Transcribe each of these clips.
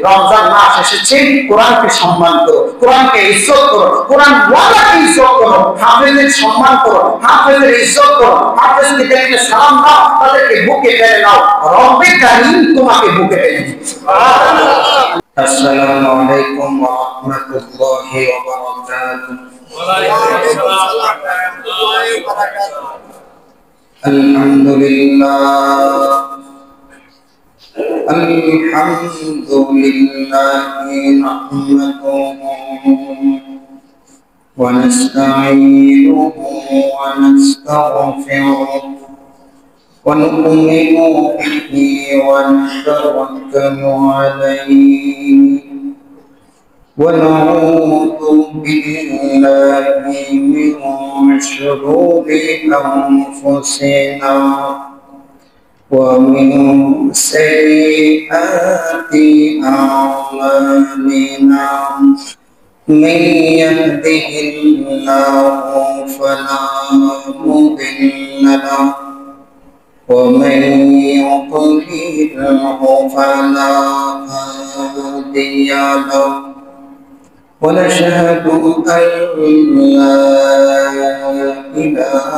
রমজান মাস এসেছে, কোরআনকে সম্মান করো, কোরআনকে ইজ্জত করো, কোরআন ওয়ালাকে ইজ্জত করো, হাফেজের সম্মান করো, হাফেজের ইজ্জত করো, হাফেজকে দেখলে সালাম দাও, তাদেরকে বুকে টেনে নাও, রব্বে কারীম তোমাকে বুকে টেনে নেবে। সুবহানাল্লাহ। আসসালামু আলাইকুম ওয়া রাহমাতুল্লাহি ওয়া বারাকাতুহু। ওয়া আলাইকুম আসসালাম ওয়া রাহমাতুল্লাহি ওয়া বারাকাতুহু। আলহামদুলিল্লাহ নাহমাদুহু ওয়া নাস্তাঈনুহু ওয়া নাস্তাগফিরুহু ওয়া নু'মিনু বিহি ওয়া নাতাওয়াক্কালু আলাইহি ওয়া নাউযু বিল্লাহি মিন শুরুরি আনফুসিনা ومن سيئات أعمالنا من يهده الله فلا مضل له ومن يضلله فلا هادي له ونشهد أن لا إله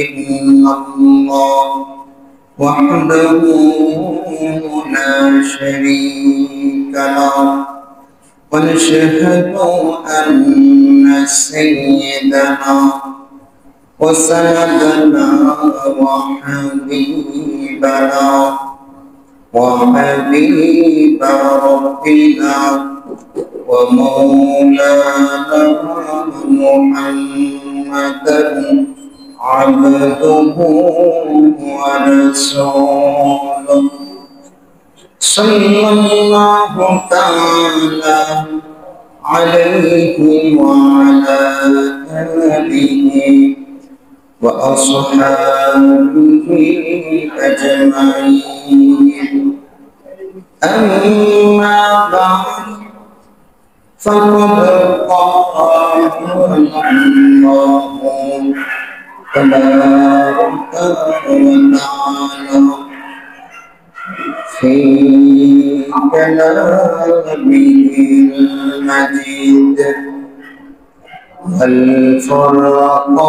إلا الله وحده لا شريك له ونشهد أن سيدنا وسندنا وحبيبنا وحبيب ربنا ومولانا محمدا عبده ورسوله صلى الله تعالى عليه وعلى آله وأصحابه أجمعين أما بعد فقد قال الله تبارك وتعالى في كلامه المجيد والفرقان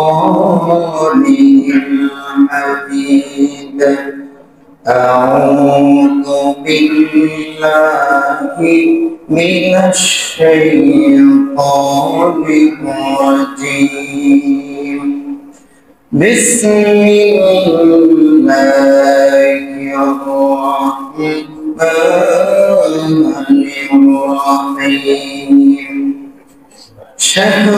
الحميد أعوذ بالله من الشيطان الرجيم بسم الله الرحمن الرحيم شهر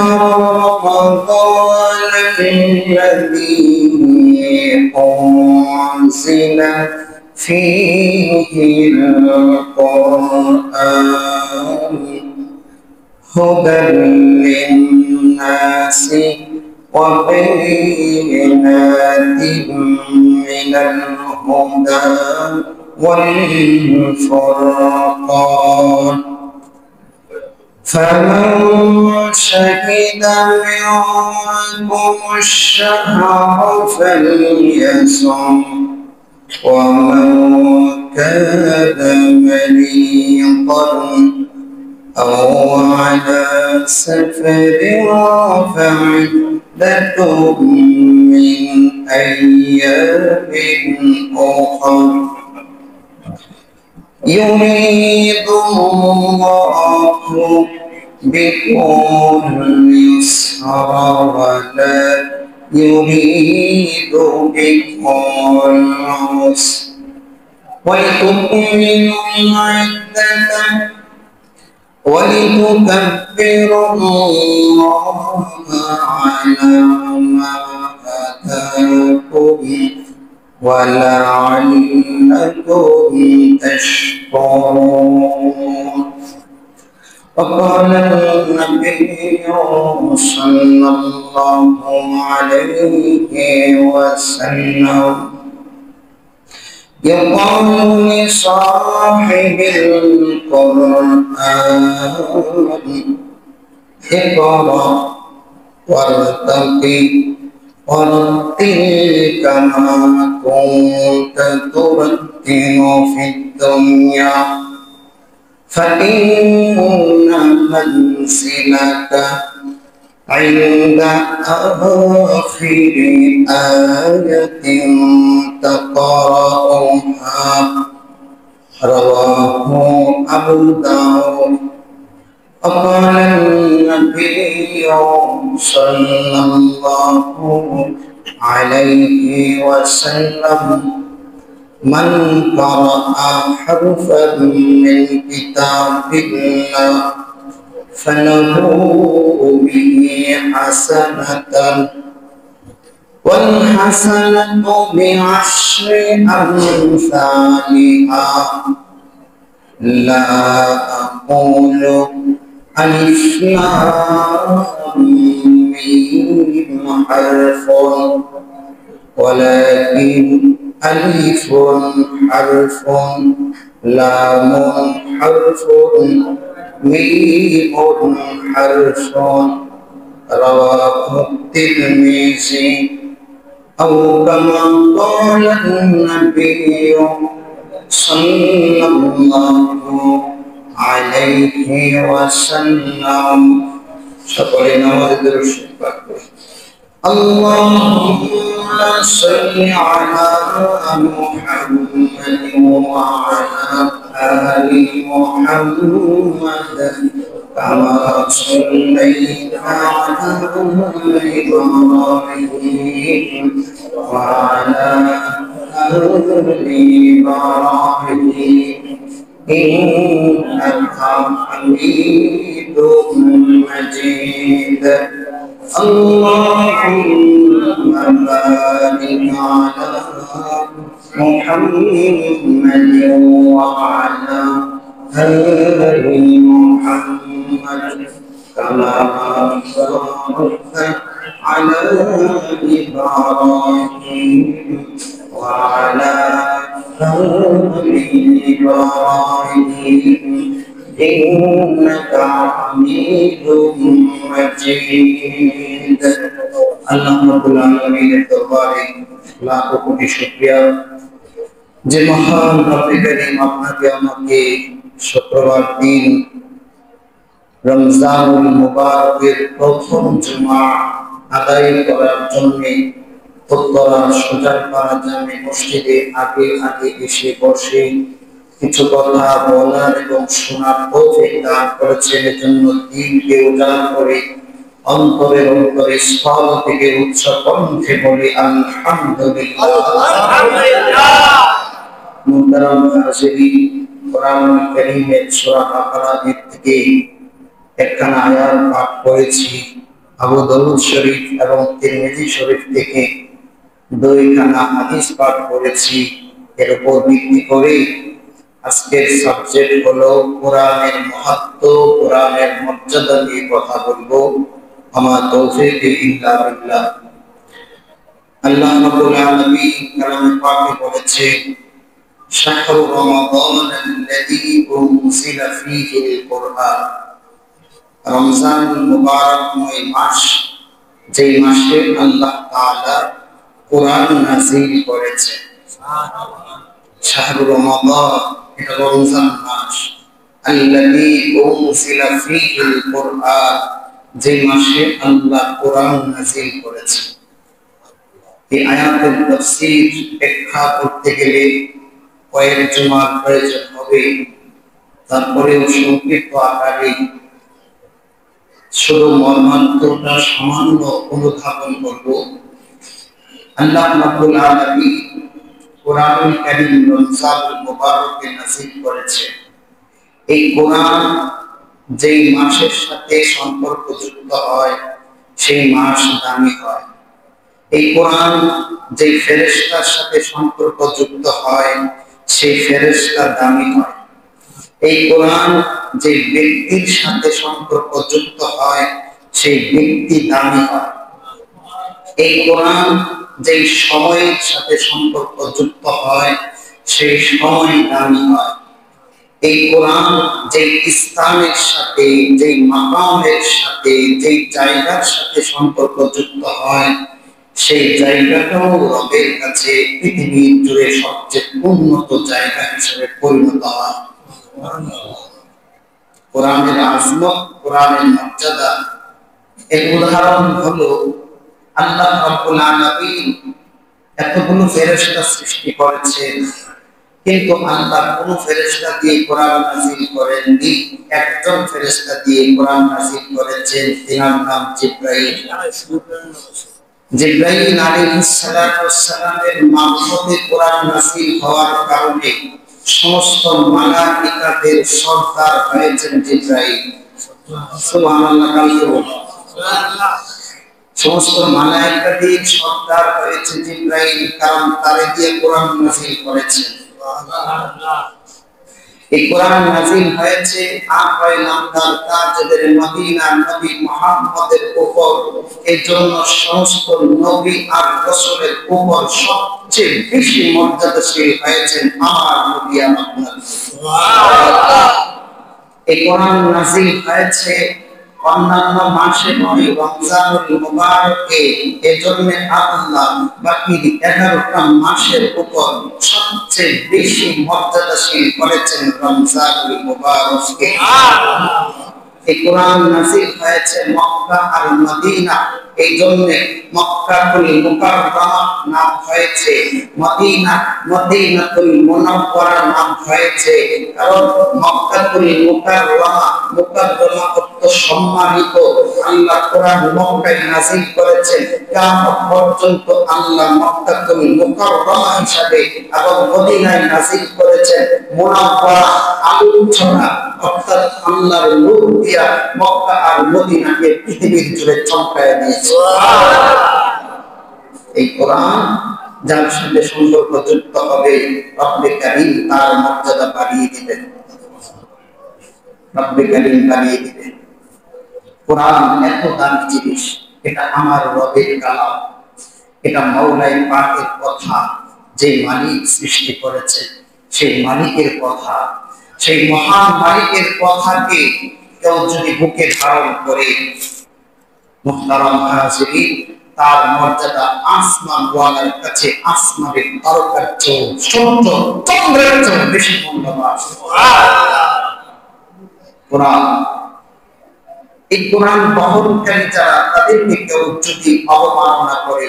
رمضان الذي أنزل فيه القرآن هدى للناس وبينات من الهدى والفرقان فمن شهد منكم الشهر فليصم ومن كان مريضا أو على سفر فعدة من أيام أخر يريد الله بكم اليسر ولا يريد بكم العسر ولتكملوا العدة ولتكبروا الله على ما هداكم ولعلكم تشكرون وقال النبي صلى الله عليه وسلم يقال لصاحب القرآن اقرأ وارتقي ورتل كما كنت ترتل في الدنيا فإن منزلك عند آخر آية تقرأها. رواه أبو داود. وقال النبي صلى الله عليه وسلم: من قرأ حرفا من كتاب الله فله به حسنة، والحسنة بعشر أمثالها. لا أقول ألف لام ميم حرف، ولكن ألف حرف، لام حرف، ميم حرف. رواه الترمذي. أو كما قال النبي صلى الله عليه وسلم. সকলে নামাজের শুকর করি। اللهم صل على محمد وعلى آل محمد كما صليت على إبراهيم وعلى آل إبراهيم إنك حميد مجيد. اللهم بارك على محمد وعلى آل محمد كما باركت على إبراهيم وعلى آل إبراهيم إنك حميد مجيد. আল্লাহ রাব্বুল আলামিনের দরবারে লাখো কোটি শুকরিয়া যে মহান রব্বে কারীম আপনাকে আমাকে শুক্রবার দিন রমজানুল মুবারকের প্রথম জুমা আদায় করার জন্য উত্তরা সুজানপাড়া জামে মসজিদে আগে এসে বসে কিছু কথা বলার এবং শোনার তৌফিক দান করেছেন। এজন্য দিনকে উজাড় করে অন্তরের স্থল থেকে উচ্চ কণ্ঠে বলি আলহামদুলিল্লাহ। মুহতারাম হাজিরিন, কোরআনুল কারীমের সূরা বাকারা থেকে একখানা আয়াত পাঠ করেছি। আবু দাউদ শরীফ এবং তিরমিজি শরীফ থেকে দুইখানা হাদিস পাঠ করেছি। এর উপর ভিত্তি করে আজকের সাবজেক্ট হলো কোরআনের মাহাত্ম্য, কোরআনের মর্যাদা নিয়ে কথা বলবো। আমার তৌফিক ইল্লা বিল্লাহ। আল্লাহ রাব্বুল আলামিন কালামে পাকে বলেছেন, শাহরু রমাদানাল্লাযী উনজিলা ফীহিল কুরআন। রমজানুল মুবারকময় মাস, যেই মাসে আল্লাহ তাআলা কোরআন নাযিল করেছেন। শাহরু রমাদান, এটা রমজান মাস। আল্লাযী উনজিলা ফীহিল কুরআন, যে মাসে আল্লাহ কোরআন নাযিল করেছেন। এই আয়াতের তাফসীর ব্যাখ্যা করতে গেলে কয়েক জুমার প্রয়োজন হবে। তারপরেও সংক্ষিপ্ত আকারে শুধু মর্মার্থটা সামান্য অনুধাবন করব। আল্লাহ রাব্বুল আলামিন কোরআনুল কারীম রমজানুল মুবারকে নাযিল করেছেন। এই কোরআন যেই মাসের সাথে সম্পর্কযুক্ত হয় সেই মাস দামি হয়। এই কোরআন যেই ফেরেশতার সাথে সম্পর্কযুক্ত হয় সেই ফেরেশতা দামি হয়। এই কোরআন যে ব্যক্তির সাথে সম্পর্কযুক্ত হয় সেই ব্যক্তি দামি হয়। এই কোরআন যেই সময়ের সাথে সম্পর্কযুক্ত হয় সেই সময় দামি হয়। এই কোরআন যেই স্থানের সাথে, যেই মাকামের সাথে, যেই জায়গার সাথে সম্পর্কযুক্ত হয় সেই জায়গাটাও রবের কাছে পৃথিবীর জুড়ে সবচেয়ে উন্নত জায়গা হিসেবে পরিণত হয়। কোরআনের আজমত, কোরআনের মর্যাদা। এর উদাহরণ হলো আল্লাহ রাব্বুল আলামিন এতগুলো ফেরেশতা সৃষ্টি করেছেন, কিন্তু আল্লাহ কোন ফেরেশতা দিয়ে কোরআন নাযিল করেননি। একজন ফেরেশতা দিয়ে কোরআন নাযিল করেছেন, তার নাম জিবরাইল। জিবরাইল আলাইহিস সালামের মারফতে কোরআন নাযিল হওয়ার কারণে সমস্ত মালায়েকাদের সর্দার হয়েছেন জিবরাইল। সুবহানাল্লাহ। সুবহানাল্লাহ। সমস্ত মালায়েকাদের সর্দার হয়েছে জিবরাইল, কারণ তারে দিয়ে কোরআন নাযিল করেছেন। সুবহানাল্লাহ। এই কোরআন নাযিল হয়েছে আকায়ে নামদার তাজদের মদিনা নবী মুহাম্মদের উপর। এই জন্য সমস্ত নবী আর রাসূলের উপর সবচেয়ে বেশি মর্যাদাশীল হয়েছেন আমার নবী আপনার। সুবহানাল্লাহ। এই কোরআন নাযিল হয়েছে অন্যান্য মাসে নয়, রমজানুল মুবারকে। এজন্য আল্লাহ বাকি 11টা মাসের উপর সবচেয়ে বেশি মর্যাদাশীল করেছেন রমজানুল মুবারককে। এই কোরআন নাযিল হয়েছে মক্কা আর মদিনা। এই জন্য মক্কাতুল মুকাররমা নাম হয়েছে, মদিনাতুল মুনাওয়ারা নাম হয়েছে। কারণ মক্কাতুল মুকাররমা অর্থ সম্মানিত। আল্লাহ কোরআন মক্কায় নাযিল করেছেন, কিয়ামত পর্যন্ত আল্লাহ মক্কাতুল মুকাররমা হিসাবে এবং মদিনায় নাযিল করেছেন মুনাওয়ারা, আলোচনা অর্থাৎ আল্লাহর নূর দিয়া মক্কা আর মদিনাকে পৃথিবীর জুড়ে চমকায় দিয়েছে। এই কোরআন যার সাথে সম্পর্ক যুক্ত হবে, রব্বে কারীম তার মর্যাদা বাড়িয়ে দিবেন। রব্বে কারীম বাড়িয়ে দিবেন। কোরআন এত দামি জিনিস, এটা আমার রবের কালাম, এটা মাওলাই পাকের কথা। যে মালিক সৃষ্টি করেছে সেই মালিকের কথা, সেই মহান মালিকের কথাকে কেউ যদি বুকে ধারণ করে, মুহতারাম হাজিরিন, তার মর্যাদা আসমান ওয়ালার কাছে আসমানের তারকার চেয়ে, সূর্য চন্দ্রের চেয়ে বেশি মূল্যবান। সুবহানাল্লাহ। কোরআন, এই কোরআন বহনকারী যারা, তাদেরকে কেউ যদি অবমাননা করে,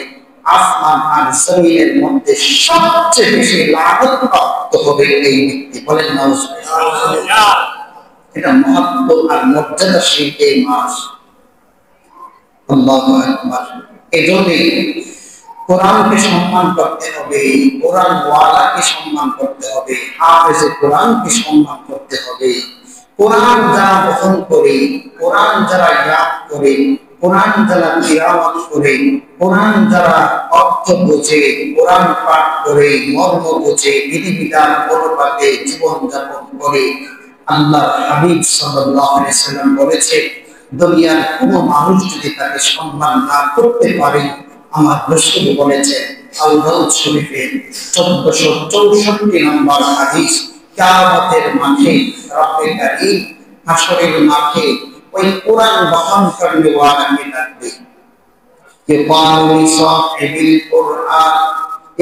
আসমান আর জমিনের মধ্যে সবচেয়ে বেশি লানত হবে এই ব্যক্তি। বলেন নাউজুবিল্লাহ। এটা মহত্ব আর মর্যাদাশীল এই মাস। আল্লাহু আকবার। এজন্য কোরআনকে সম্মান করতে হবে, কোরআন ওয়ালাকে সম্মান করতে হবে, হাফেজে কোরআনকে সম্মান করতে হবে। কোরআন যারা বহন করে, কোরআন যারা ইয়াদ করে, কোরআন যারা তিলাওয়াত করে, কোরআন যারা অর্থ বোঝে, কোরআন পাঠ করে, মর্ম বোঝে, বিধিবিধান অনুপাতে জীবন যাপন করে, আল্লাহর হাবিব সাল্লাল্লাহু আলাইহি ওয়াসাল্লাম বলেছে, দুনিয়ার কোন মানুষ যদি তাকে সম্মান না করতে পারে, আমার রাসূল বলেছেন আল দাউদ শরীফের 1464 নম্বর হাদিস, কিয়ামতের মাঠে রব্বে কারীম হাশরের মাঠে ওই কোরআন বহনকারী ওয়ালাকে ডাকবে। ইকালু লিসাহিবিল কুরআন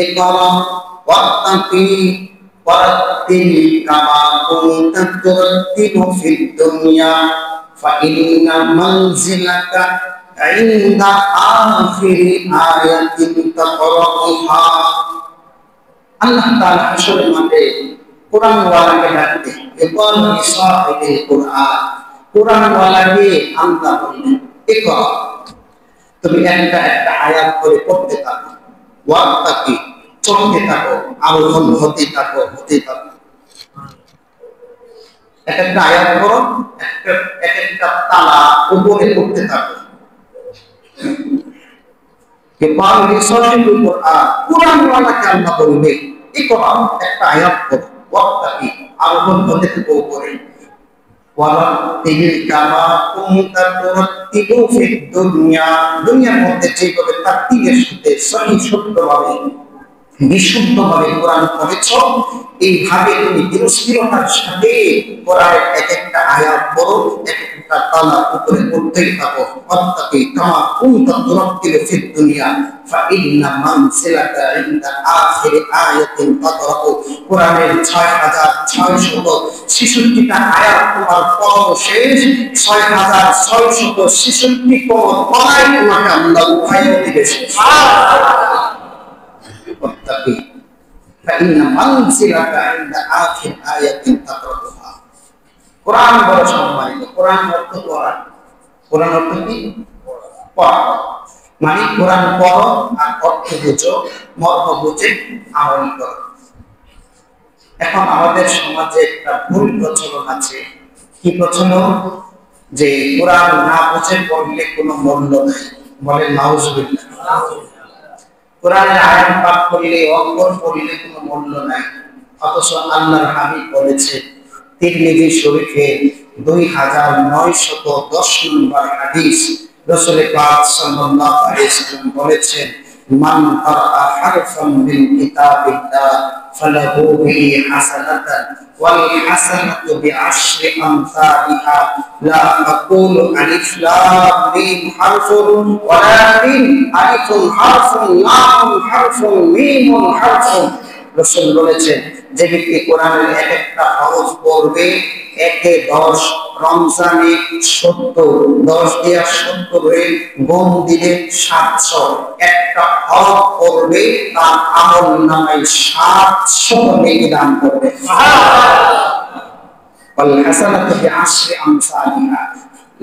ইকরা ওয়াত্তাকি ওয়ারাত্তিল কামা কুনতা তুরাত্তিলু ফিদ দুনিয়া فإن منزلك عند آخر آية تقرأها। আল্লাহ তাআলা হাশরের মাঠে কোরআন ওয়ালাকে ডাকতে, ইকাল লিসাহিবিল কুরআন, কোরআন ওয়ালাকে আল্লাহ বললেন, ইকরা, তুমি একটা একটা আয়াত করে পড়তে থাকো, ওয়াত্তাকি, চলতে থাকো, আরোহণ হতে থাকো, হতে থাকো। এক একটা আয়াত করো, এক একটা তালা উপরে উঠতে থাকো। ইকাল লিসাহিবিল কুরআন, কোরআন ওয়ালাকে আল্লাহ বলবে, ইকরা, একটা আয়াত করো, ওয়াত্তাকি, আরোহণ হতে থাকো উপরে, ওয়ারাত্তিল কামা কুনতা তুরাত্তিলু ফিদ দুনিয়া, দুনিয়ার মধ্যে যেভাবে তারতিলের সাথে সহি শুদ্ধভাবে বিশুদ্ধভাবে কোরআন পড়েছ, এইভাবে তুমি দৃঢ়তার সাথে কোরআনের এক একটা আয়াত পড়ো, এক একটা তালা উপরে পড়তেই থাকো। ওয়াত্তাকি কামা কুনতা তুরাত্তিলু ফিদ দুনিয়া ফাইন্না মানসিলাকা ইনদা আখিরি আয়াতিন তাকরাউ। কোরআনের 6666টা আয়াত তোমার পড়ো, সর্বশেষ 6666 কোমর কলায় তোমাকে আল্লাহ উঠাইয়া দিবে। فإن منزلك عند آخر آية تقرأها। কোরআন বড় সম্মানিত। কোরআন অর্থ পড়া। কোরআন অর্থ কি? পড়া। মানে কোরআন পড়ো আর অর্থ বুঝো, মর্ম বুঝে আমল করো। এখন আমাদের সমাজে একটা ভুল প্রচলন আছে। কি প্রচলন? যে কোরআন না বুঝে পড়লে কোনো মূল্য নাই। বলেন নাউজুবিল্লাহ। কোরআনের আয়াত পাঠ করলে, অক্ষর পড়লে কোনো মূল্য নাই। অথচ আল্লাহর হাবিব বলেছে, তিরমিজি শরীফে 2910 নম্বর হাদিস, রাসূল পাক সাল্লাল্লাহু আলাইহি ওয়াসাল্লাম বলেছেন, মান ক্বারা হারফান মিন কিতাবিল্লাহ ফালাহু বিহি হাসানাতান ওয়াল হাসানাতু বিআশরি আমসালিহা লা আকুলু আলিফ লাম মিম হারফুন ওয়ালাকিন আলিফুন হারফুন লাম হারফুন মিম হারফুন। রাসূল বলেছেন, যে ব্যক্তি কোরআনের এক একটা হরফ পড়বে, একে 10, রমজানে 70, 10 দিয়া 70 গুণ দিলে 700, একটা হরফ পড়বে তার আমল নামায় 700 নেকি দান করবে। ওয়াল হাসানাতু বিআশরি আমসালিহা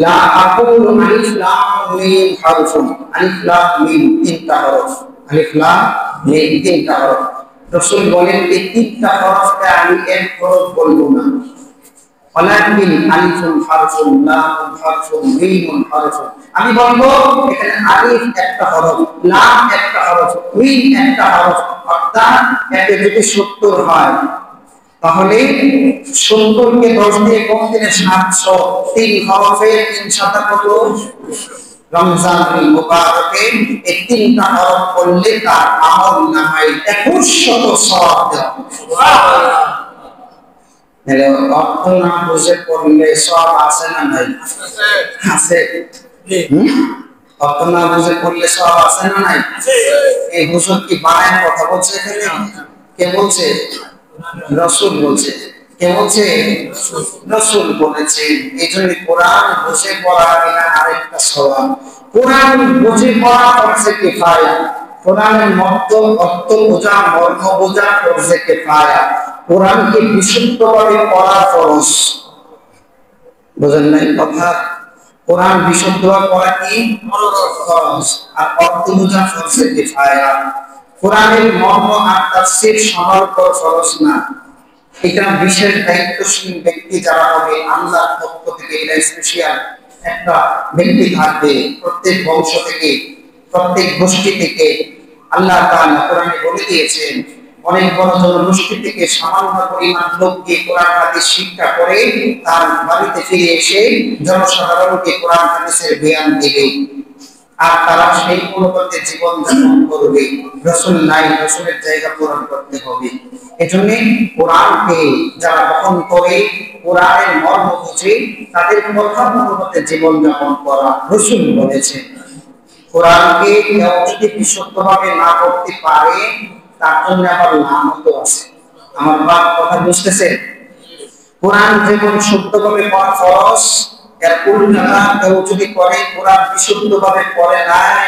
লা আকুলু আলিফ লাম মিম হারফুন। আলিফ লাম মিম 3টা হরফ। আলিফ লাম মিম 3টা হরফ। রাসূল বলেন, এই 3টা হরফকে আমি এক হরফ বলবো না, ওয়ালাকিন আলিফুন হারফুন লাম হারফুন মিম হারফুন। আমি বলবো এখানে আলিফ একটা হরফ, লাম একটা হরফ, মিম একটা হরফ। অর্থাৎ এতে যদি 70 হয়, তাহলে 70 কে 10 দিয়ে গুণ দিলে 700। 3 হরফে 3 7 কত? রমজানুল মুবারকে এই 3টা হরফ পড়লে তার আমল নামায় 2100 সওয়াব দেওয়া হবে। সুবহানাল্লাহ। তাহলে অর্থ না বুঝে পড়লে সওয়াব আছে না নাই? আছে। অর্থ না বুঝে পড়লে সওয়াব আছে না নাই? এই হুজুর কি বানায় কথা বলছে এখানে? কে বলছে? রাসূল বলছে। কে বলছে? রাসূল বলেছে। এইজন্য কোরআন বুঝে পড়া এটা আরেকটা সওয়াব। কোরআন বুঝে পড়া ফরজে কিফায়া। কোরআনের অর্থ বোঝা, মর্ম বোঝা ফরজে কিফায়া। কোরআনকে বিশুদ্ধভাবে পড়া ফরজ। বুঝেন নাই কথা? কোরআন বিশুদ্ধভাবে পড়া কি ফরজ, আর অর্থ বোঝা ফরজে কিফায়া। কোরআনের মর্ম আর তাফসীর শোনার পর ফরজ না। এটা বিশেষ দায়িত্বশীল ব্যক্তি যারা হবে, আল্লাহর পক্ষ থেকে এটা স্পেশাল একটা ব্যক্তি থাকবে। প্রত্যেক বংশ থেকে, প্রত্যেক গোষ্ঠী থেকে আল্লাহ তাআলা কোরআনে বলে দিয়েছেন, অনেক বড় জনগোষ্ঠী থেকে সামান্য পরিমাণ লোককে কোরআন হাদিস শিক্ষা করে তার বাড়িতে ফিরে এসে জনসাধারণকে কোরআন হাদিসের জ্ঞান দেবে, আর তারা সেই অনুপাতে জীবন যাপন করবে। রাসূল নাই, রাসূলের জায়গা পূরণ করতে হবে। এজন্য কোরআনকে যারা বহন করে, কোরআনের মর্ম বুঝে, তাদের কথা অনুপাতে জীবন যাপন করা। রাসূল বলেছে, কোরআনকে কেউ যদি বিশুদ্ধভাবে না পড়তে পারে, তার জন্য আবার লানত আছে। আমার বাপ কথা বুঝতেছে? কোরআন যেমন শুদ্ধভাবে পড়া ফরজ, এর উল্টা কেউ যদি করে, কোরআন বিশুদ্ধভাবে পড়ে নাই,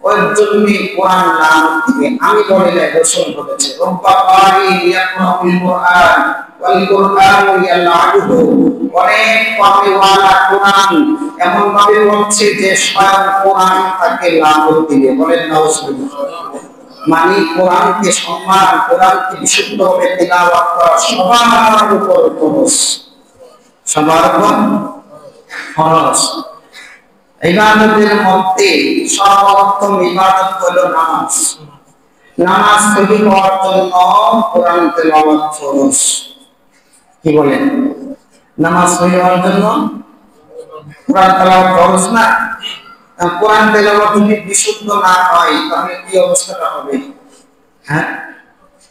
ওর জন্য কোরআন লানত দিবে। আমি বলি না, রাসূল বলেছে, রব্বা কারি ইয়াকরাউল কোরআন ওয়াল কোরআনু ইয়ালাউহু। অনেক পড়নেওয়ালা কোরআন এমন ভাবে পড়ছে যে স্বয়ং কোরআন তাকে লানত দিবে। বলেন নাউজুবিল্লাহ। মানে কোরআনকে সম্মান, কোরআনকে বিশুদ্ধভাবে তিলাওয়াত করা সবার উপর ফরজ। সবার উপর ফরজ। ইবাদতের মধ্যে সর্বোত্তম ইবাদত হলো নামাজ। নামাজ সহি হওয়ার জন্য কোরআন তেলাওয়াত ফরজ। কি বলেন? নামাজ সহি হওয়ার জন্য কোরআন তেলাওয়াত ফরজ না? কোরআন তেলাওয়াত যদি বিশুদ্ধ না হয়, তাহলে কি অবস্থাটা হবে? হ্যাঁ,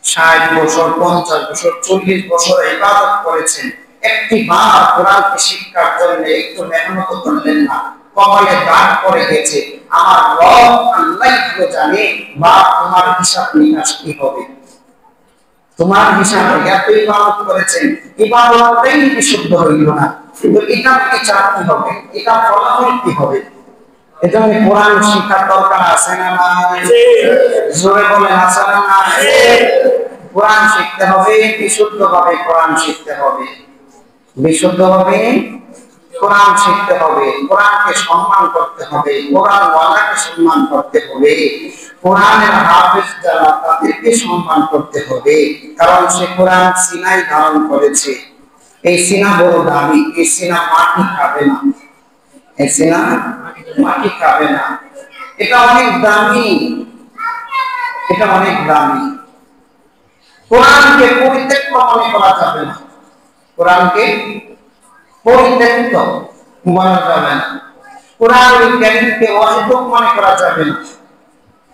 60 বছর, 50 বছর, 40 বছর ইবাদত করেছেন, একটি বার কোরআনকে শিক্ষার জন্য একটু মেহনত করলেন না, কপালে দাগ পড়ে গেছে। আমার রব আল্লাহই ভালো জানে, বা তোমার হিসাব নিকাশ কি হবে। তোমার হিসাবে এত ইবাদত করেছেন, ইবাদতটাই বিশুদ্ধ হইল না, কিন্তু এটা বিচার কি হবে, এটা ফলাফল কি হবে? এজন্য কোরআন শিক্ষার দরকার আছে না নাই? জোরে বলেন আছে না নাই? কোরআন শিখতে হবে, বিশুদ্ধভাবে কোরআন শিখতে হবে, বিশুদ্ধভাবে কোরআন শিখতে হবে, কোরআনকে সম্মান করতে হবে, কোরআন ওয়ালাকে সম্মান করতে হবে, কোরআনের হাফেজ যারা তাদেরকে সম্মান করতে হবে, কারণ সে কোরআন সিনাই ধারণ করেছে। এই সিনা বড় দামি, এই সিনা মাটি খাবে না, এই সিনা মাটি খাবে না, এটা অনেক দামি, এটা অনেক দামি। কোরআনকে পরিত্যক্ত মনে করা যাবে না, কোরআনকে পরিত্যক্ত বলা যাবে না, কোরআনের জ্ঞানকে অহেতুক মনে করা যাবে না।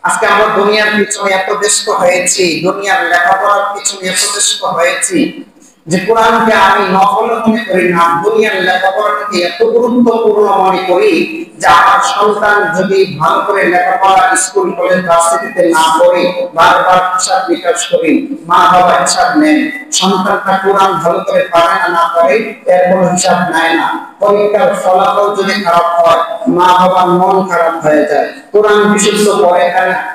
আজকে আমরা দুনিয়ার পিছনে এত ব্যস্ত হয়েছি, দুনিয়ার লেখাপড়ার পিছনে এত ব্যস্ত হয়েছি যে কোরআনকে আমি নকল মনে করি না, দুনিয়ার লেখাপড়াটাকে এত গুরুত্বপূর্ণ মনে করি যে আমার সন্তান যদি ভালো করে লেখাপড়া স্কুল কলেজ ভার্সিটিতে না পড়ে, বারবার হিসাব নিকাশ করি, মা বাবা হিসাব নেন, সন্তানটা কোরআন ভালো করে পারে না না পারে এর কোনো হিসাব নেয় না, পরীক্ষার ফলাফল যদি খারাপ হয় মা বাবার মন খারাপ হয়ে যায়, কোরআন বিশুদ্ধ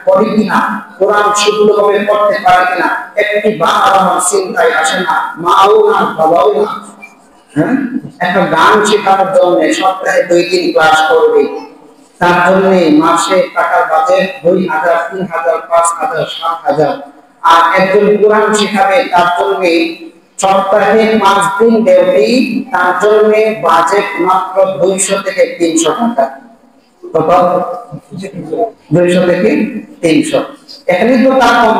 পড়ে কিনা, কোরআন শুদ্ধভাবে পড়তে পারে কিনা একটি বার আমার চিন্তায় আসে না, মাও না বাবাও না। একটা গান শেখানোর জন্য সপ্তাহে 2-3 ক্লাস করবে, তার জন্য মাসে টাকা বাজেট 2,000, 3,000, 5,000, 7,000, আর একজন কোরআন শেখাবে তার জন্য সপ্তাহে 5 দিন দেওয়াই, তার জন্য বাজেট মাত্র 200 থেকে 300 টাকা। কত? 200 থেকে 300। এখানে তো তার কম,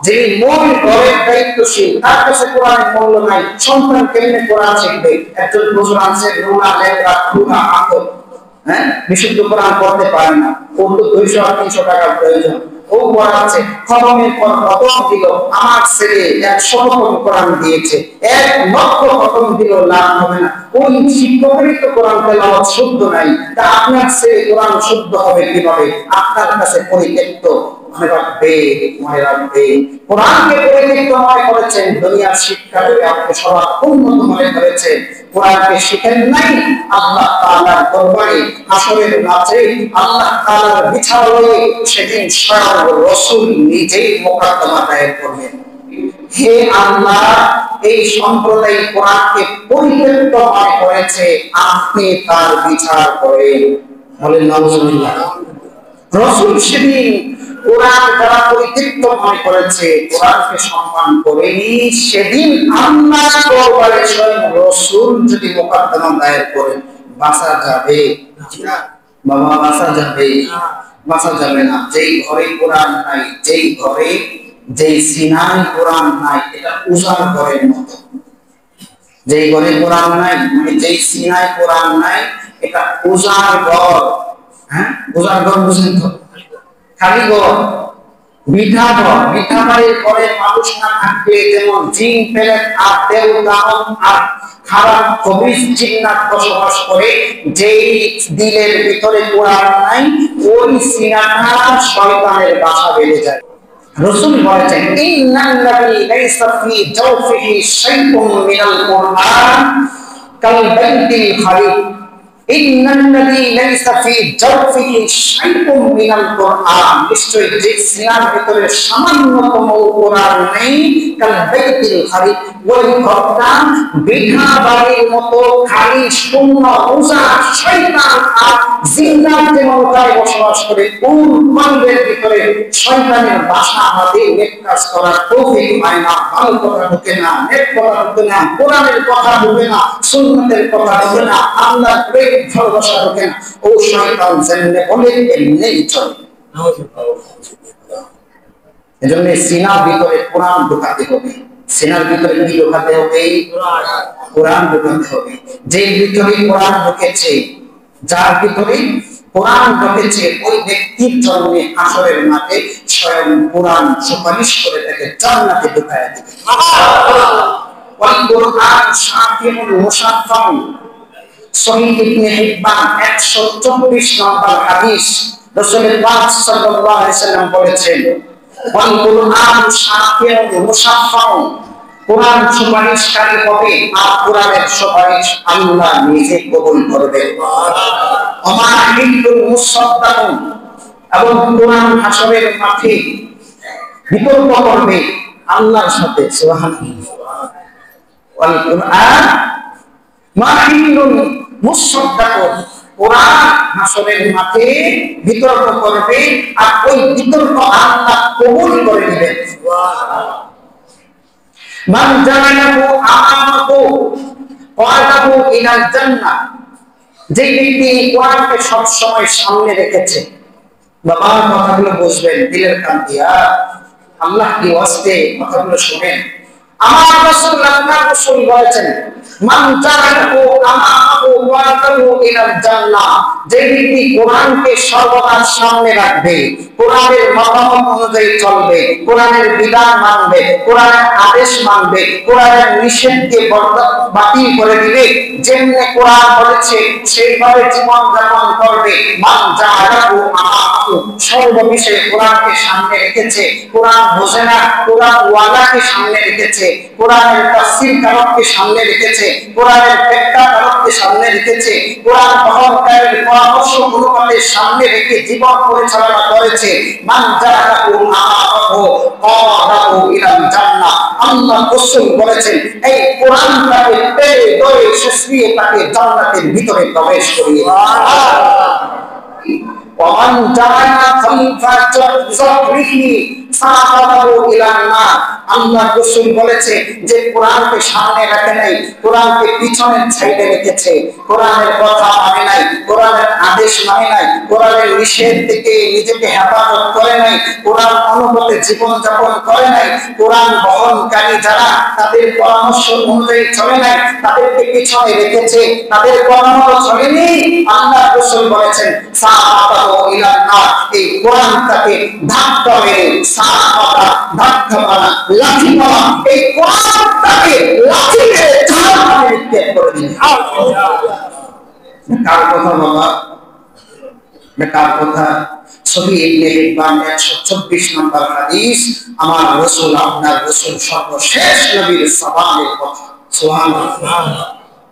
যে মূল ঘরের দায়িত্বশীল তার কাছে কোরআনের মূল্য নাই, সন্তান কেমনে কোরআন শিখবে? একজন হুজুর আছে রুনা লেখা রুনা আতর, বিশুদ্ধ কোরআন পড়তে পারে না, ওর তো 200 আর 300 টাকার প্রয়োজন, ও পড়াচ্ছে, খতমের পর খতম দিল, আমার ছেলে 100 খতম কোরআন দিয়েছে, 1 লক্ষ খতম দিল, লাভ হবে না, ওই শিক্ষকেরই তো কোরআন তেলাওয়াত শুদ্ধ নাই, তা আপনার ছেলে কোরআন শুদ্ধ হবে কিভাবে? আপনার কাছে পরিত্যক্ত মনে রাখবে, কোরআনকে পরিত্যক্ত মনে করেছেন, দুনিয়ার শিক্ষাকে আপনি সবার উন্নত মনে করেছেন, কোরআনকে শিখেন নাই, আল্লাহ তাআলার দরবারে হাসরের মাঠে আল্লাহ তাআলার বিচারে সেদিন স্বয়ং রাসূল নিজেই মোকদ্দমা দায়ের করবেন, হে আল্লাহ এই সম্প্রদায় কোরআনকে পরিত্যক্ত মনে করেছে, আপনি তার বিচার করেন। বলেন নাউজুবিল্লাহ। রাসূল সেদিন কোরআন যারা পরিত্যক্ত মনে করেছে, কোরআনকে সম্মান করেনি, সেদিন আল্লাহর দরবারে স্বয়ং রাসূল যদি মোকদ্দমা দায়ের করেন, বাঁচা যাবে না বাবা? বাঁচা যাবে? বাঁচা যাবে না। যেই ঘরে কোরআন নাই, যেই ঘরে, যেই সিনায় কোরআন নাই, এটা উজাড় ঘরের মতো। যেই ঘরে কোরআন নাই, মানে যেই সিনায় কোরআন নাই, এটা উজাড় ঘর। উজাড় ঘর বুঝেন তো? খালি ঘর, মিঠা ঘর। মিঠা বাড়ির ঘরে মানুষ না থাকলে যেমন জিন পেলেট আর দেউ দানব আর খারাপ খবিস জিন্নাত বসবাস করে, যেই দিলের ভিতরে কোরআন নাই, ওই সিনাটা শয়তানের বাসা বেঁধে যায়। রাসূল বলেছেন, ইন্নাল্লাযী লাইসা ফী জাওফিহি শাইউন মিনাল কুরআন কাল বাইতিল খারিব। ইন্নাল্লাযী লাইসা ফী জাওফিহি শাইউন মিনাল কুরআন, নিশ্চয়ই যে সিনার ভিতরে সামান্যতম কোরআন নেই, কাল বাইতিল খারিব, ওই ঘরটা বিঠা বাড়ির মতো খালি শূন্য উজাড়, শয়তান আর জিন্নাত যেমন তাই বসবাস করে, কোন কলবের ভিতরে শয়তানের বাসা আমাদের নেক কাজ করার তৌফিক হয় না, ভালো কথা ঢোকে না, নেক কথা ঢোকে না, কোরআনের কথা ঢোকে না, সুন্নাতের কথা ঢোকে না, আল্লাহর প্রেম ভালোবাসা ঢোকে না, ও শয়তান যেমনে বলে এমনিই চলে। এজন্য সিনার ভিতরে কোরআন ঢোকাতে হবে। সিনার ভিতরে কি ঢোকাতে হবে? কোরআন ঢোকাতে হবে। যে ভিতরে কোরআন ঢুকেছে, যার ভিতরে কোরআন ঢুকেছে, ওই ব্যক্তির জন্য হাসরের মাঠে স্বয়ং কোরআন সুপারিশ করে তাকে জান্নাতে ঢুকায় দিবে। ওয়াল কুরআন শাফিউল মুশাফফাউ, সহিহ ইবনে হিব্বান 124 নম্বর হাদিস। রাসূল পাক সাল্লাল্লাহু আলাইহি সাল্লাম বলেছেন, ওয়াল কুরআন শাফিউন ওয়া মুশাফফাউন, কোরআন সুপারিশকারী হবে আর কোরআনের সুপারিশ আল্লাহ নিজে কবুল করবেন। ওমা হিন্দুল মুসাদ্দাকুন, এবং কোরআন হাসরের মাঠে বিতর্ক করবে আল্লাহর সাথে। সুবহানাল্লাহ। ওয়াল কুরআন মা হিন্দুল মুসাদ্দাকুন, কোরআন হাসরের মাঠে বিতর্ক করবে আর ওই বিতর্ক আল্লাহ কবুল করে নেবেন। সুবহানাল্লাহ। মান জাআলাহু আমামাহু ক্বাদাহু ইলাল জান্নাহ, যে ব্যক্তি কোরআনকে সব সময় সামনে রেখেছে, বাবা কথাগুলো বুঝবেন দিলের কান দিয়া, আল্লাহ কি ওয়াস্তে কথাগুলো শুনেন। আমার রাসূল আল্লাহ রাসূল বলেছেন, মান জাআলাহু আমামাহু ক্বাদাহু ইলাল জান্নাহ, যে ব্যক্তি কোরআনকে সর্বদা সামনে রাখবে, কোরআনের মতামত অনুযায়ী চলবে, কোরআনের বিধান মানবে, কোরআনের আদেশ মানবে, কোরআনের নিষেধকে বাতিল করে দিবে, যেমনি কোরআন বলেছে সেইভাবে জীবন যাপন করবে। মান জাআলাহু আমামাহু, সর্ববিষয়ে কোরআনকে সামনে রেখেছে, কোরআন বোঝে না, কোরআন ওয়ালাকে সামনে রেখেছে, কোরআনের তাফসীর কারককে সামনে রেখেছে, কোরআনের ব্যাখ্যা কারককে সামনে রেখেছে, কোরআন বহনকারীর পরামর্শ অনুপাতে সামনে রেখে জীবন পরিচালনা করেছে। মান জাআলাহু আমামাহু ক্বাদাহু ইলাল জান্নাহ, আল্লাহ রাসূল বলেছেন এই কোরআনটাকে পেয়ে ধরে শেষিয়ে তাকে জান্নাতের ভিতরে প্রবেশ করিয়ে ওয়ামান জাআলা খালফা যহরিহি সাআতাহু ইলান নার, আল্লাহ রাসূল বলেছে যে কোরআনকে সামনে রাখে নাই, কোরআনকে পিছনের সাইডে রেখেছে, কোরআনের কথা মানে নাই, কোরআনের আদেশ মানে নাই, কোরআনের নিষেধ থেকে নিজেকে হেফাজত করে নাই, কোরআন অনুমতে জীবন যাপন করে নাই, কোরআন বহনকারী যারা তাদের পরামর্শ অনুযায়ী চলে নাই, তাদেরকে পিছনে রেখেছে, তাদের পরামর্শ চলেনি। আল্লাহ রাসূল বলেছেন সাআতাহু ইলান নার, এই কোরআনটাকে ধাক্কা মেরে সাআতা ধাক্কা মারা, লাঠি মারা, এই কোরআনটাকে লাঠি মেরে জাহান্নামে নিক্ষেপ করে দিন। কার কথা বাবা? কার কথা? সহিহ ইবনে হিব্বান 124 নম্বর হাদিস, আমার রাসূল আপনার রাসূল সর্বশেষ নবীর সাবানের কথা। সুবহানাল্লাহ।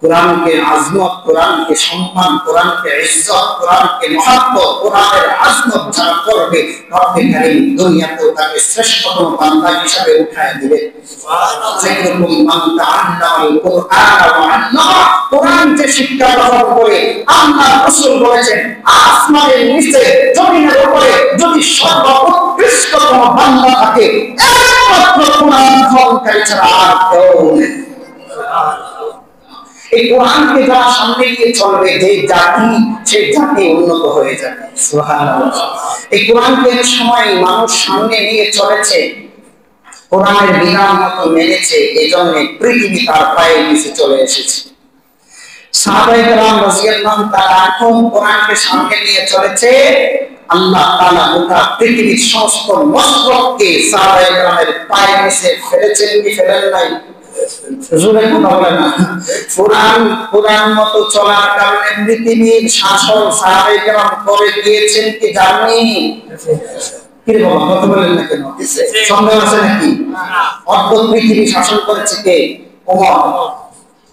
কোরআনকে আজমত, কোরআনকে সম্মান, কোরআনকে ইজ্জত, কোরআনকে মহব্বত, কোরআনের আজমত যারা করবে, রব্বে কারীম দুনিয়াতেও তাকে শ্রেষ্ঠতম বান্দা হিসেবে উঠায় দিবে। সুবহানাল্লাহ। যেরকম মান তাআল্লামাল কুরআন ওয়া আল্লামা, কোরআন যে শিক্ষা গ্রহণ করে, আল্লাহ রাসূল বলেছেন আসমানের নিচে জমিনের উপরে যদি সর্বোৎকৃষ্টতম বান্দা থাকে, একমাত্র কোরআন গ্রহণকারী ছাড়া আর কেউ নেই। সুবহানাল্লাহ। এই কোরআনকে যারা সামনে নিয়ে চলবে, যে জাতি সেই জাতি উন্নত হয়ে যাবে। সুবহানাল্লাহ। এই কোরআনকে সময় মানুষ সামনে নিয়ে চলেছে, কোরআনের বিধান মতো মেনেছে, এজন্য পৃথিবী তার পায়ের নিচে চলে এসেছে। সাহাবায়ে কেরাম রাদিয়াল্লাহু তাআলা আনহুম কোরআনকে সামনে নিয়ে চলেছে, আল্লাহ তাআলা গোটা পৃথিবীর সমস্ত মসলককে সাহাবায়ে কেরামের পায়ের নিচে ফেলেছেন কি ফেলেন নাই? জোরে কথা বলে না। কোরআন মতো চলার কারণে পৃথিবীর শাসন সাহাবায়ে কেরাম করে দিয়েছেন কি জানেননি? কি বাবা কথা বলেন না কেন? সন্দেহ আছে নাকি? অর্ধ পৃথিবী শাসন করেছে কে? ওমর।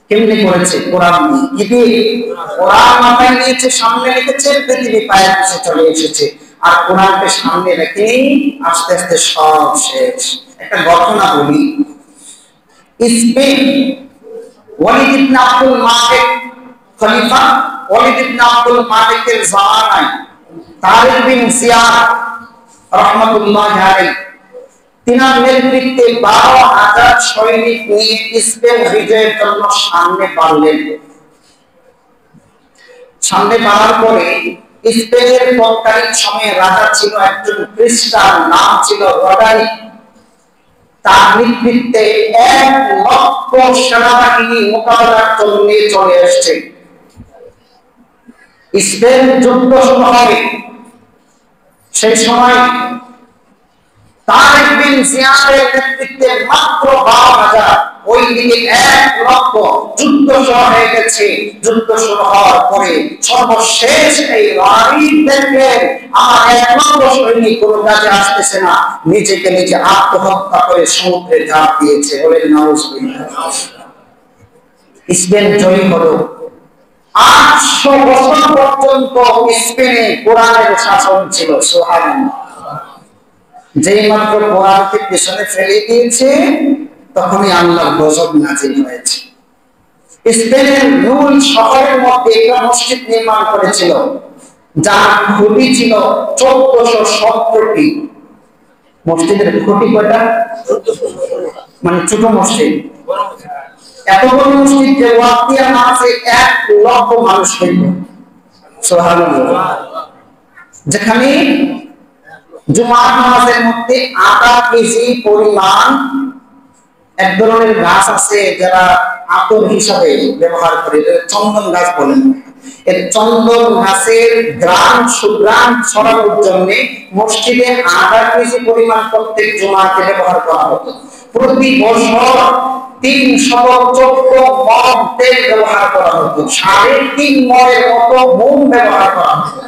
কেমনে করেছে? কোরআন দিয়ে। কোরআন মাথায় নিয়েছে, সামনে রেখেছে, পৃথিবী পায়ের নিচে চলে এসেছে। আর কোরআনকে সামনে রেখেই আস্তে আস্তে সব শেষ। একটা ঘটনা বলি। স্পেন ওয়ালিদ ইবনে আব্দুল মালিক, খলিফা ওয়ালিদ ইবনে আব্দুল মালিকের জামানায় তারিক বিন জিয়াদ রাহমাতুল্লাহি আলাইহি তিনার নেতৃত্বে 12,000 সৈনিক নিয়ে স্পেন বিজয়ের জন্য সামনে বাড়লেন। সামনে বাড়ার পরে স্পেনের তৎকালীন সময়ে রাজা ছিল একজন খ্রিস্টান, নাম ছিল রডারিক। তার নেতৃত্বে 1 লক্ষ সেনাবাহিনী মোকাবেলার জন্য নিয়ে চলে আসছে। স্পেন যুদ্ধ শুরু হবে। সেই সময় তারিক বিন জিয়াদের নেতৃত্বে মাত্র 12,000 ওই দিকে 1,00,000 যুদ্ধ শুরু হয়ে গেছে। যুদ্ধ শুরু হওয়ার পরে সর্বশেষ এই রাহিব দেখলেন আমার 1,00,000 সৈনিক কোনো কাজে আসতেছে না, নিজেকে নিজে আত্মহত্যা করে সমুদ্রে ঝাঁপ দিয়েছে। বলেন নাউজুবিল্লাহ। স্পেন জয়ী হলো। 800 বছর পর্যন্ত স্পেনে কোরআনের শাসন ছিল। সুবহানাল্লাহ। যেই মাত্র কোরআনকে পেছনে ফেলে দিয়েছে তখনই আল্লাহর গজব নাযিল হয়েছে। স্পেনের মূল শহরের মধ্যে একটা মসজিদ নির্মাণ করেছিল, যার খুঁটি ছিল 1470টি। মসজিদের খুঁটি কয়টা? মানে ছোট মসজিদ। এত বড় মসজিদ যে ওয়াক্তিয়া নামাজে 1,00,000 মানুষ হইত। সুবহানাল্লাহ। যেখানে জুমার নামাজের মধ্যে 1/2 কেজি পরিমাণ এক ধরনের গাছ আছে যারা আতর হিসাবে ব্যবহার করে, চন্দন গাছ বলেন। এই চন্দন গাছের গ্রাম সুগ্রাম ছড়ানোর জন্য মসজিদে 1/2 কেজি পরিমাণ প্রত্যেক জুমাতে ব্যবহার করা হতো। প্রতি বছর 314 মণ তেল ব্যবহার করা হতো, 3.5 মণের মতো মোম ব্যবহার করা হতো।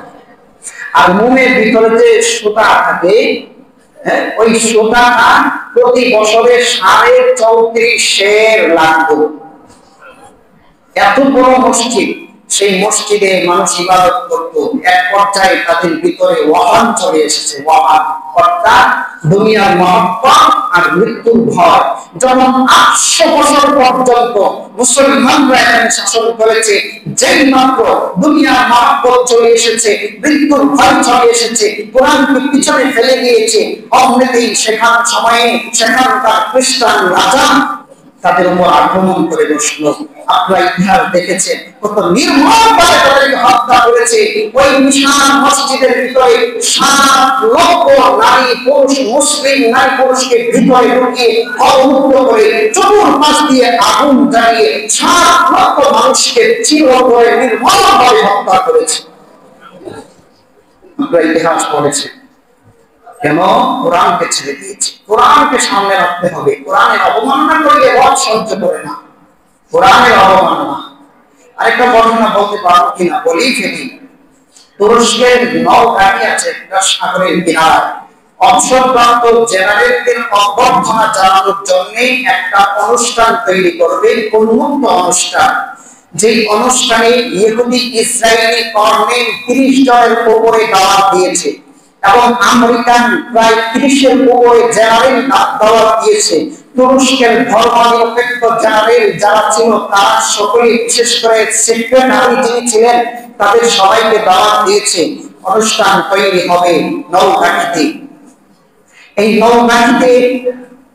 আর মোমের ভিতরে যে সুতা থাকে, ওই সুতাটা প্রতি বছরে 34.5 লাগতো। এত বড় মসজিদ, সেই মসজিদে মানুষ ইবাদত করত। এক পর্যায়ে তাদের ভিতরে ওয়াহান চলে এসেছে। ওয়াহান অর্থাৎ দুনিয়ার মহব্বত আর মৃত্যুর ভয়। যখন 800 বছর পর্যন্ত মুসলমানরা এখানে শাসন করেছে, যেই মাত্র দুনিয়ার মহব্বত চলে এসেছে, মৃত্যুর ভয় চলে এসেছে, কোরআনকে পিছনে ফেলে দিয়েছে, অমৃতেই সেখানকার খ্রিস্টান রাজা তাদের উপর আক্রমণ করে বসলো। আপনারা ইতিহাস দেখেছেন কত নির্মমভাবে তাদেরকে হত্যা করেছে। ওই বিশাল মসজিদের ভিতরে 7,00,000 নারী পুরুষ, মুসলিম নারী পুরুষকে ভিতরে ঢুকিয়ে অবমুক্ত করে চতুর্পাশ দিয়ে আগুন জ্বালিয়ে 7,00,000 মানুষকে চির করে নির্মমভাবে হত্যা করেছে। আপনারা ইতিহাস পড়েছেন। কেন? কোরআনকে ছেড়ে দিয়েছে। কোরআনকে সামনে রাখতে হবে। কোরআনের অবমাননা করলে রব সহ্য করে না। কোরআনের অবমাননা। আরেকটা ঘটনা বলতে পারবো কিনা বলেই ফেলি। তুরস্কের নৌঘাটি আছে একটা সাগরের কিনারায়। অবসরপ্রাপ্ত জেনারেলদের অভ্যর্থনা জানানোর জন্য একটা অনুষ্ঠান তৈরি করবে, উন্মুক্ত অনুষ্ঠান। যেই অনুষ্ঠানে ইহুদি ইসরায়েলি কর্নেল 30 জনের উপরে দাওয়াত দিয়েছে এবং আমেরিকান প্রায় 30-এর উপরে জেনারেল দাওয়াত দিয়েছে। তুরস্কের ধর্মনিরপেক্ষ জেনারেল যারা ছিল তারা সকলে, বিশেষ করে সেক্রেটারি যিনি ছিলেন, তাদের সবাইকে দাওয়াত দিয়েছে। অনুষ্ঠান তৈরি হবে নৌঘাটিতে। এই নৌঘাটিতে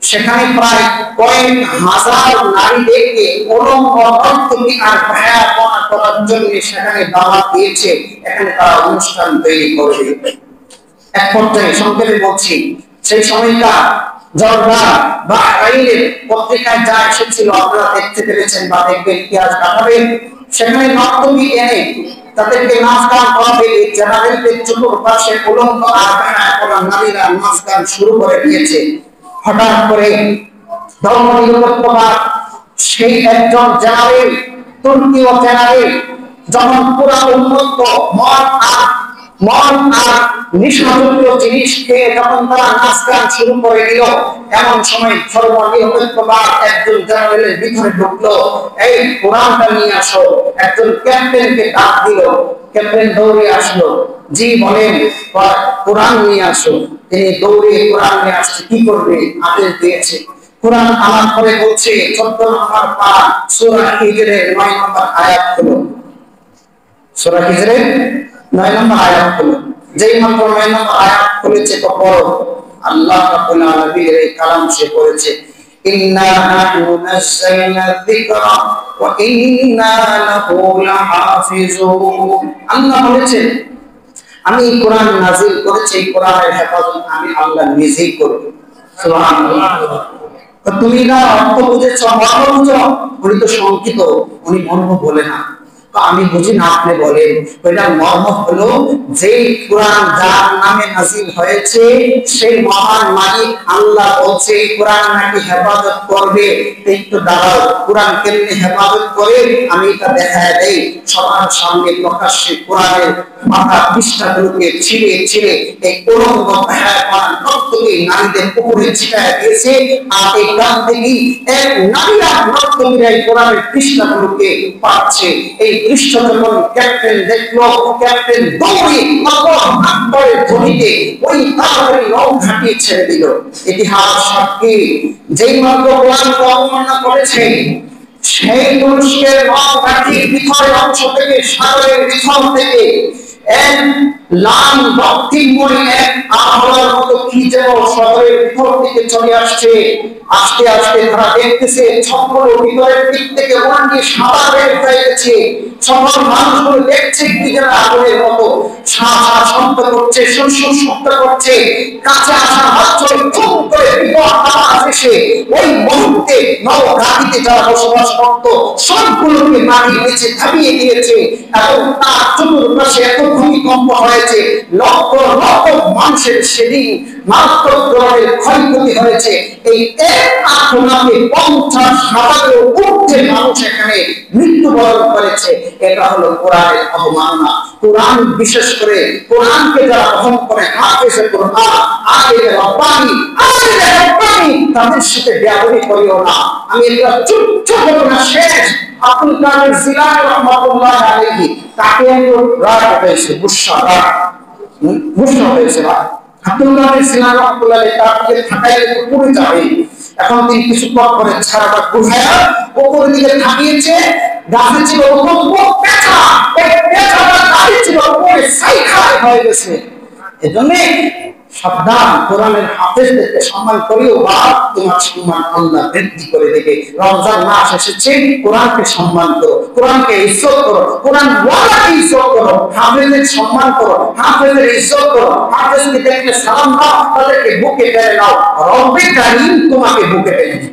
সেখানে প্রায় কয়েক হাজার নারীদেরকে উলঙ্গ নর্তকী আর ভয়াবনা করার জন্য সেখানে দাওয়াত দিয়েছে। এখানে তারা অনুষ্ঠান তৈরি করবে। এক পর্যায়ে সংক্ষেপে বলছি, সেই সময়টা জর্ডান বা বাহরাইনের পত্রিকায় যা এসেছিল আপনারা দেখতে পেরেছেন বা দেখবেন, ইতিহাস কাটাবেন। সেখানে নর্তকী এনে তাদেরকে নাচ গান করাবে। জেনারেলদের চতুর্পাশে উলঙ্গ আর ভয়াবনা করা নারীরা নাচ গান শুরু করে দিয়েছে। হঠাৎ করে ধর্মনিরপেক্ষতার সেই একজন জেনারেল, তুর্কীয় জেনারেল, যখন পুরা উন্মুক্ত মদ আর নিশাযুক্ত জিনিস খেয়ে যখন তারা নাচ গান শুরু করে দিল, এমন সময় ধর্মনিরপেক্ষতার একজন জেনারেলের ভিতরে ঢুকলো, এই কোরআনটা নিয়ে আসো। একজন ক্যাপ্টেনকে ডাক দিল। ক্যাপ্টেন দৌড়ে আসলো। জি বলেন, কোরআন নিয়ে আসো। তিনি দৌড়ে কোরআন নিয়ে আসছে। কি করবে? আদেশ দিয়েছে। কোরআন আমার করে বলছে 14 নম্বর পারা সূরা হিজরের 9 নম্বর আয়াত হলো। সূরা হিজরের 9 নম্বর আয়াত হলো। যেই মাত্র 9 নম্বর আয়াত খুলেছে তো পড়ো। আল্লাহ রাব্বুল আলামিন এই কালাম সে করেছে, ইন্না নাহনু নাযালনা যিকরা ওয়া ইন্না লাহু লাহাফিজুন। আল্লাহ বলেছেন, আমি কোরআন নাযিল করেছি, এই কোরআনের হেফাজত আমি আল্লাহ নিজেই করব। সুবহানাল্লাহ। তো তুমি না অর্থ বুঝেছো, মর্ম বুঝো। উনি তো সংকিত, উনি মর্ম বলে না। তো আমি বুঝি না, আপনি বলেন। ওইটা মর্ম হলো, যে কোরআন যার নামে নাজিল হয়েছে সেই মহান মালিক আল্লাহ বলছে এই কোরআন নাকি হেফাজত করবে। একটু দাঁড়াও, কোরআন কেমনে হেফাজত করে আমি এটা দেখায় দেই। সবার সামনে প্রকাশ্যে কোরআনের মাথা পৃষ্ঠাগুলোকে ছিঁড়ে ছিঁড়ে এই উলঙ্গ রক্তকে নারীদের উপরে ছিটায় দিয়েছে। আর এই গ্রাম থেকেই এক নারীরা রক্তকে কোরআনের পৃষ্ঠাগুলোকে পাচ্ছে। এই দৃশ্য যখন ক্যাপ্টেন দেখলো, ক্যাপ্টেন দৌড়ে আকবরের ধ্বনিতে ওই তাড়াতাড়ি নৌঘাটি ছেড়ে দিল। ইতিহাস সাক্ষী, যেই মাত্র কোরআনকে অবমাননা করেছে সেই তুরস্কের নৌঘাটির ভিতরের অংশ থেকে, সাগরের ভিতর থেকে এক লাল রক্তিময় এক আবহাওয়ার মতো কি যেন শহরের ভিতর থেকে চলে আসছে। আস্তে আস্তে তারা দেখতেছে সকল ভিতরের দিক থেকে ওনাকে সাদা বের হয়ে গেছে। সকল মানুষগুলো দেখছে কি যেন আগুনের মতো শব্দ করছে, সুরসুর শব্দ করছে। কাছে আসা মাত্র খুব করে বিপদ আওয়াজ এসে ওই মুহূর্তে নবঘাটিতে যারা বসবাস করত সবগুলোকে মাটির নিচে থামিয়ে দিয়েছে। এবং তার চতুর্পাশে এত ভূমিকম্প হয়েছে, লক্ষ লক্ষ মানুষের সেদিন মারাত্মক ধরনের ক্ষয়ক্ষতি হয়েছে। এই এক আক্রমণে 50,000-এর ঊর্ধ্বে মানুষ এখানে মৃত্যুবরণ করেছে। এটা হলো কোরআনের অবমাননা। কোরআন, বিশেষ করে কোরআনকে যারা গ্রহণ করে হাফেজে কোরআন, আলেমে রব্বানি, তাদের সাথে বেয়াদবি করিও না। আমি এটা ছোট্ট ঘটনা শেষ। আব্দুল কাদের জিলানী রাহমাতুল্লাহ আলাইহি, তাকে রাগ হয়েছে, গুসা হয়েছে। আব্দুল কাদের জিলানী রাহমাতুল্লাহ আলাইহি তাকে ঠাকাইলে পুরো যাবে। এখন তিনি কিছু পথ করে ছাড়াটা গুহায়া উপরের দিকে থাকিয়েছে। গাছে ছিল পেঁচা, এই পেঁচাটা গাছে ছিল উপরে সাইখায় হয়ে গেছে। এজন্য সাবধান, কোরআনের হাফেজদেরকে সম্মান করিও বা তোমার সম্মান আল্লাহ বৃদ্ধি করে দেবে। রমজান মাস এসেছে, কোরআনকে সম্মান করো, কোরআনকে ইজ্জত করো, কোরআন ওয়ালাকে ইজ্জত করো, হাফেজের সম্মান করো, হাফেজের ইজ্জত করো। হাফেজকে দেখলে সালাম দাও, তাদেরকে বুকে টেনে নাও। রব্বে কারীম তোমাকে বুকে টেনে নেবে।